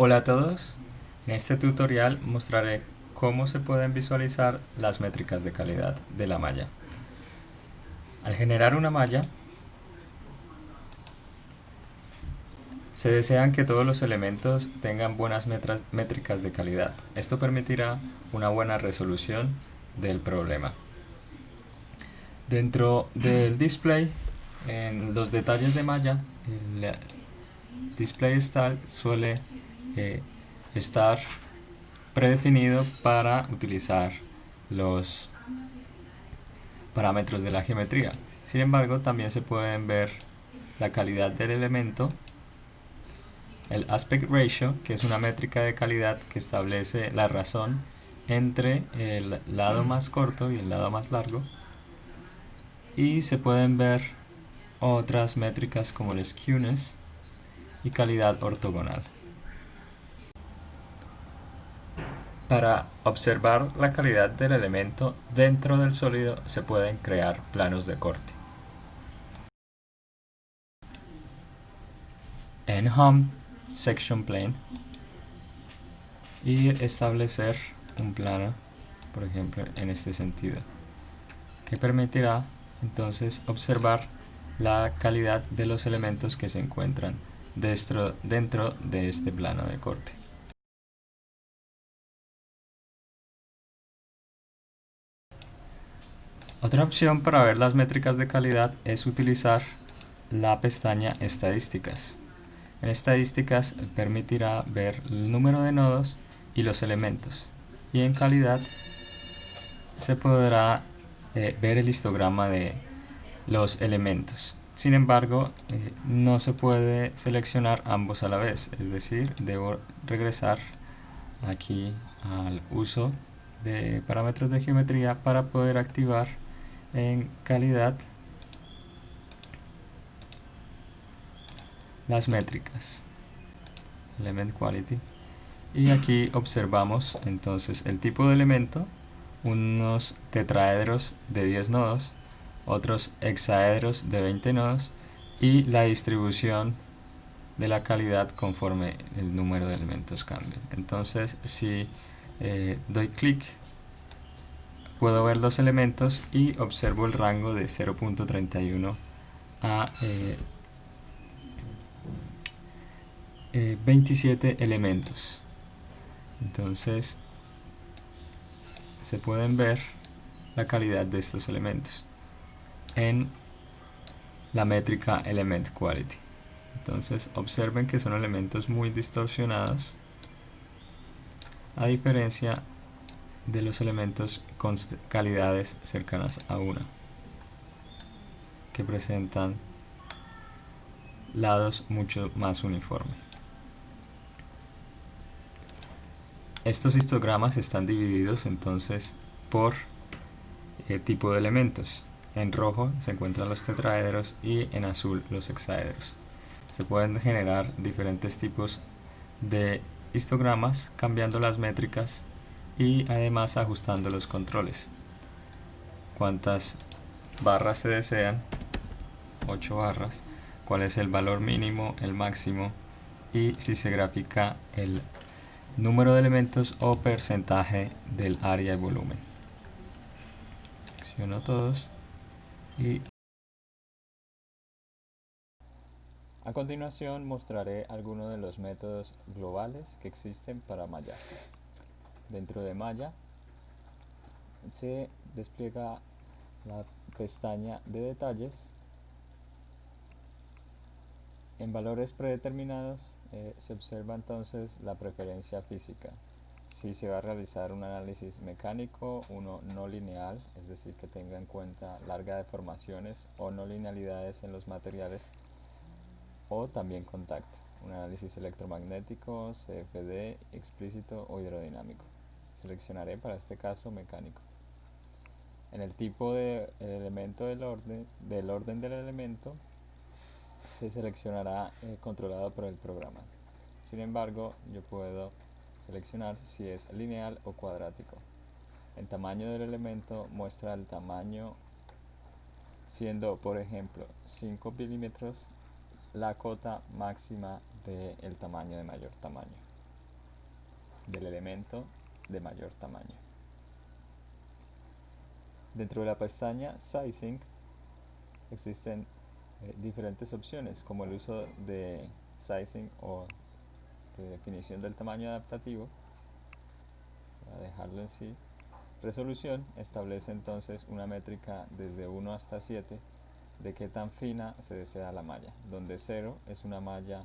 Hola a todos, en este tutorial mostraré cómo se pueden visualizar las métricas de calidad de la malla. Al generar una malla, se desean que todos los elementos tengan buenas métricas de calidad. Esto permitirá una buena resolución del problema. Dentro del display, en los detalles de malla, el display style suele eh, estar predefinido para utilizar los parámetros de la geometría. Sin embargo, también se pueden ver la calidad del elemento, el aspect ratio, que es una métrica de calidad que establece la razón entre el lado más corto y el lado más largo, y se pueden ver otras métricas como el skewness y calidad ortogonal. Para observar la calidad del elemento dentro del sólido se pueden crear planos de corte. En Home Section Plane y establecer un plano, por ejemplo, en este sentido, que permitirá entonces observar la calidad de los elementos que se encuentran dentro de este plano de corte. Otra opción para ver las métricas de calidad es utilizar la pestaña Estadísticas. En Estadísticas permitirá ver el número de nodos y los elementos. Y en calidad se podrá ver el histograma de los elementos. Sin embargo, no se puede seleccionar ambos a la vez, es decir, debo regresar aquí al uso de parámetros de geometría para poder activar en calidad las métricas, element quality, y aquí observamos entonces el tipo de elemento, unos tetraedros de 10 nodos, otros hexaedros de 20 nodos y la distribución de la calidad conforme el número de elementos cambie. Entonces, si doy clic, puedo ver los elementos y observo el rango de 0.31 a 27 elementos. Entonces, se pueden ver la calidad de estos elementos en la métrica Element Quality. Entonces, observen que son elementos muy distorsionados, a diferencia de los elementos con calidades cercanas a 1, que presentan lados mucho más uniformes. Estos histogramas están divididos entonces por tipo de elementos. En rojo se encuentran los tetraedros y en azul los hexaedros. Se pueden generar diferentes tipos de histogramas cambiando las métricas y además ajustando los controles. Cuántas barras se desean, 8 barras, cuál es el valor mínimo, el máximo y si se grafica el número de elementos o porcentaje del área y volumen. Selecciono todos y a continuación mostraré algunos de los métodos globales que existen para mallar. Dentro de malla se despliega la pestaña de detalles. En valores predeterminados se observa entonces la preferencia física. Si se va a realizar un análisis mecánico, uno no lineal, es decir, que tenga en cuenta larga deformaciones o no linealidades en los materiales, o también contacto, un análisis electromagnético, CFD, explícito o hidrodinámico. Seleccionaré para este caso mecánico. En el tipo de elemento del orden del elemento, se seleccionará controlado por el programa. Sin embargo, yo puedo seleccionar si es lineal o cuadrático. El tamaño del elemento muestra el tamaño siendo, por ejemplo, 5 milímetros la cota máxima del tamaño de mayor tamaño. del elemento de mayor tamaño. Dentro de la pestaña Sizing existen diferentes opciones, como el uso de Sizing o de definición del tamaño adaptativo. Voy a dejarlo en sí. Resolución establece entonces una métrica desde 1 hasta 7 de qué tan fina se desea la malla, donde 0 es una malla,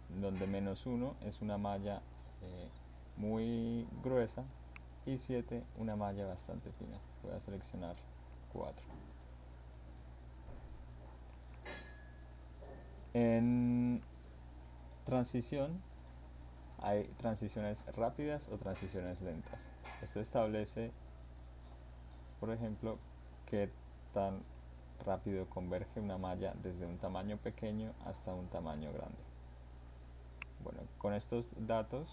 donde -1 es una malla muy gruesa y 7 una malla bastante fina. Voy a seleccionar 4. En transición hay transiciones rápidas o transiciones lentas. Esto establece, por ejemplo, qué tan rápido converge una malla desde un tamaño pequeño hasta un tamaño grande. Bueno, con estos datos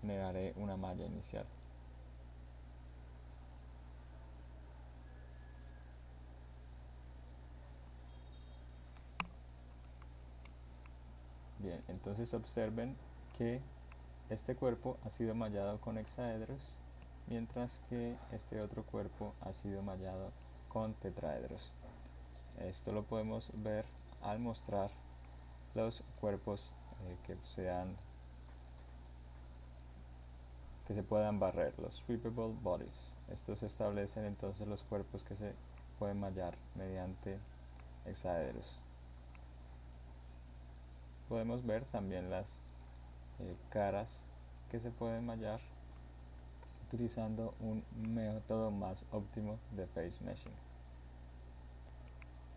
generaré una malla inicial. Bien, entonces observen que este cuerpo ha sido mallado con hexaedros, mientras que este otro cuerpo ha sido mallado con tetraedros. Esto lo podemos ver al mostrar los cuerpos que se puedan barrer, los sweepable bodies. Estos establecen entonces los cuerpos que se pueden mallar mediante hexaedros. Podemos ver también las caras que se pueden mallar utilizando un método más óptimo de face meshing.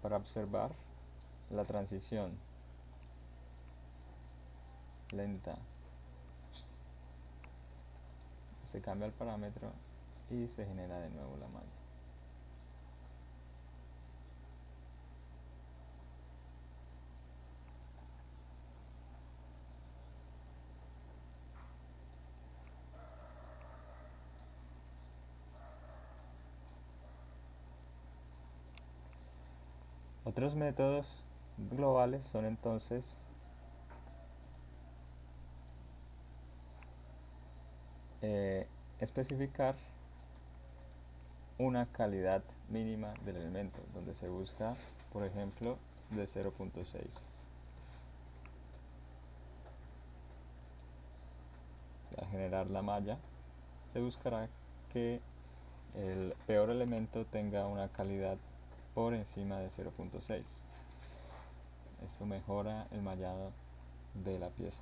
Para observar la transición lenta, se cambia el parámetro y se genera de nuevo la malla. Otros métodos globales son entonces especificar una calidad mínima del elemento, donde se busca, por ejemplo, de 0.6. Para generar la malla, se buscará que el peor elemento tenga una calidad por encima de 0.6. Esto mejora el mallado de la pieza.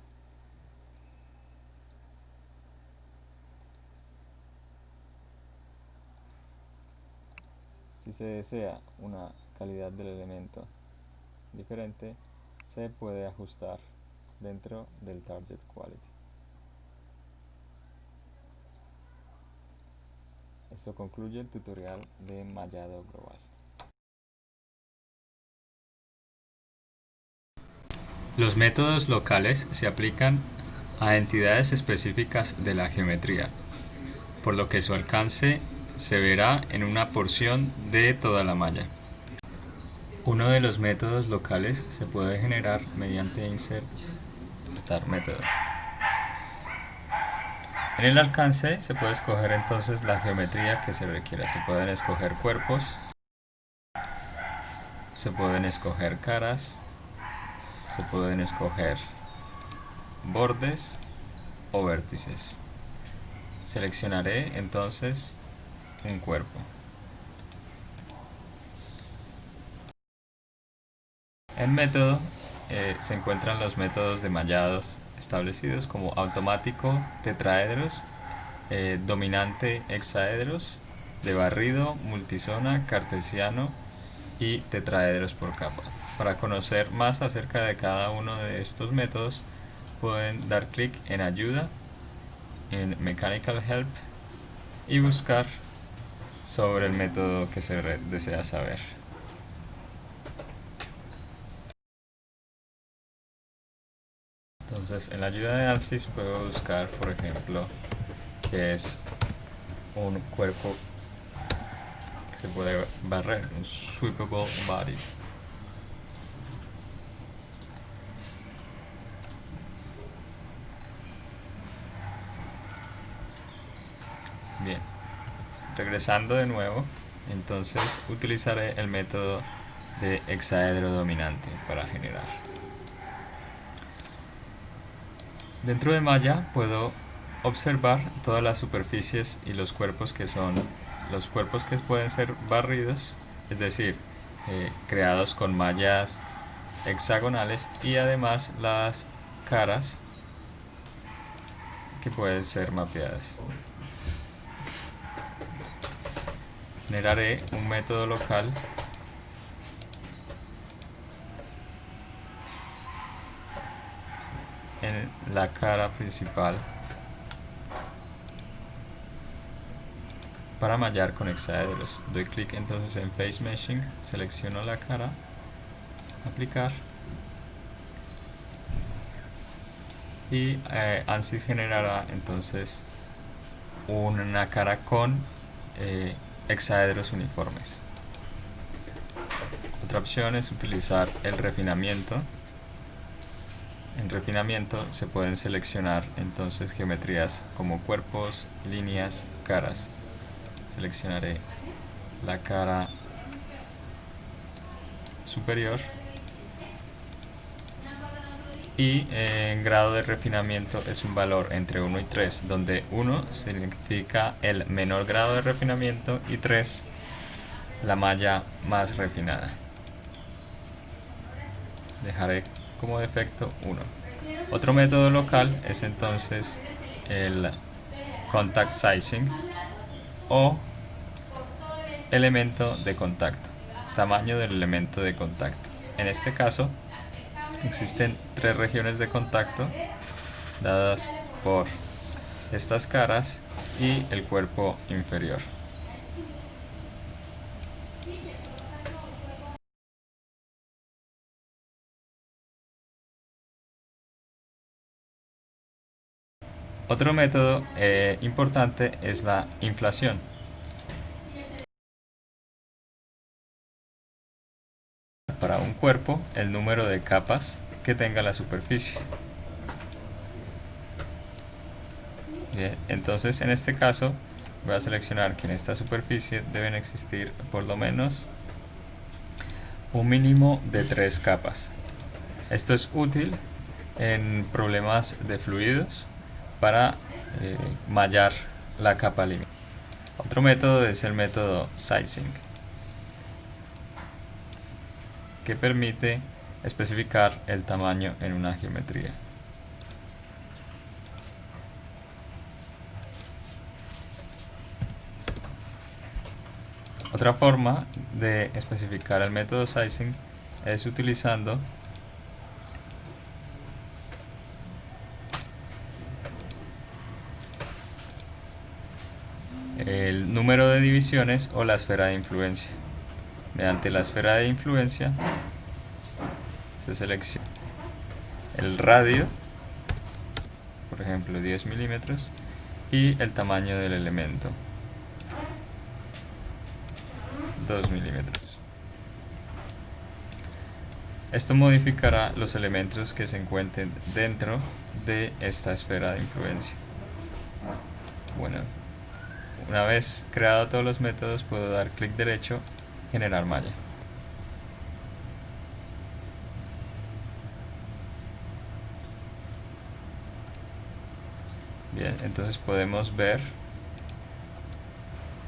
Si se desea una calidad del elemento diferente, se puede ajustar dentro del Target Quality. Esto concluye el tutorial de mallado global. Los métodos locales se aplican a entidades específicas de la geometría, por lo que su alcance se verá en una porción de toda la malla. Uno de los métodos locales se puede generar mediante insert método. En el alcance se puede escoger entonces la geometría que se requiera. Se pueden escoger cuerpos, se pueden escoger caras, se pueden escoger bordes o vértices. Seleccionaré entonces un cuerpo. En método se encuentran los métodos de mallados establecidos como automático tetraedros, dominante hexaedros, de barrido, multizona, cartesiano y tetraedros por capa. Para conocer más acerca de cada uno de estos métodos, pueden dar clic en ayuda, en Mechanical Help y buscar sobre el método que se desea saber. Entonces, en la ayuda de ANSYS puedo buscar, por ejemplo, que es un cuerpo que se puede barrer, un sweepable body. regresando de nuevo, entonces utilizaré el método de hexaedro dominante para generar. Dentro de malla puedo observar todas las superficies y los cuerpos que pueden ser barridos, es decir, creados con mallas hexagonales, y además las caras que pueden ser mapeadas. Generaré un método local en la cara principal para mallar con hexaedros. Doy clic entonces en Face Meshing, selecciono la cara, aplicar, y ANSYS generará entonces una cara con hexaedros uniformes. Otra opción es utilizar el refinamiento. En refinamiento se pueden seleccionar entonces geometrías como cuerpos, líneas, caras. Seleccionaré la cara superior y en grado de refinamiento es un valor entre 1 y 3, donde 1 significa el menor grado de refinamiento y 3 la malla más refinada. Dejaré como defecto 1. Otro método local es entonces el contact sizing o elemento de contacto, tamaño del elemento de contacto. En este caso existen 3 regiones de contacto dadas por estas caras y el cuerpo inferior. Otro método importante es la inflación. Para un cuerpo, el número de capas que tenga la superficie. Bien, entonces en este caso voy a seleccionar que en esta superficie deben existir por lo menos un mínimo de 3 capas. Esto es útil en problemas de fluidos para mallar la capa límite. Otro método es el método sizing, que permite especificar el tamaño en una geometría. Otra forma de especificar el método sizing es utilizando el número de divisiones o la esfera de influencia. Mediante la esfera de influencia se selecciona el radio, por ejemplo 10 milímetros, y el tamaño del elemento, 2 milímetros. Esto modificará los elementos que se encuentren dentro de esta esfera de influencia. Bueno, una vez creado todos los métodos, puedo dar clic derecho, generar malla. Bien, entonces podemos ver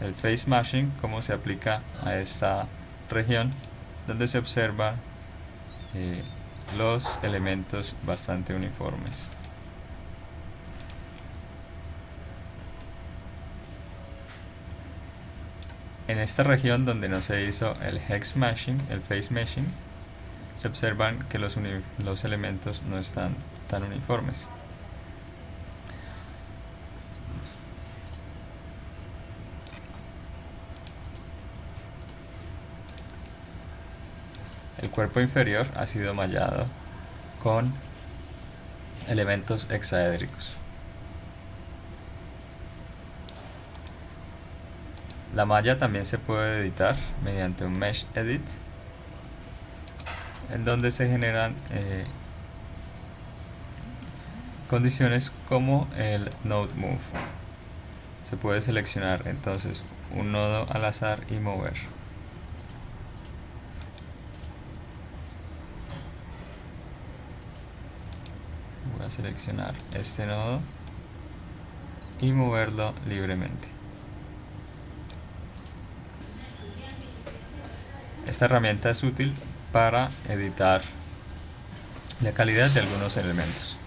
el face mashing, cómo se aplica a esta región, donde se observa los elementos bastante uniformes. En esta región donde no se hizo el hex mashing, el face meshing, se observan que los elementos no están tan uniformes. El cuerpo inferior ha sido mallado con elementos hexaédricos. La malla también se puede editar mediante un Mesh Edit, en donde se generan condiciones como el Node Move. Se puede seleccionar entonces un nodo al azar y mover. Voy a seleccionar este nodo y moverlo libremente. Esta herramienta es útil para editar la calidad de algunos elementos.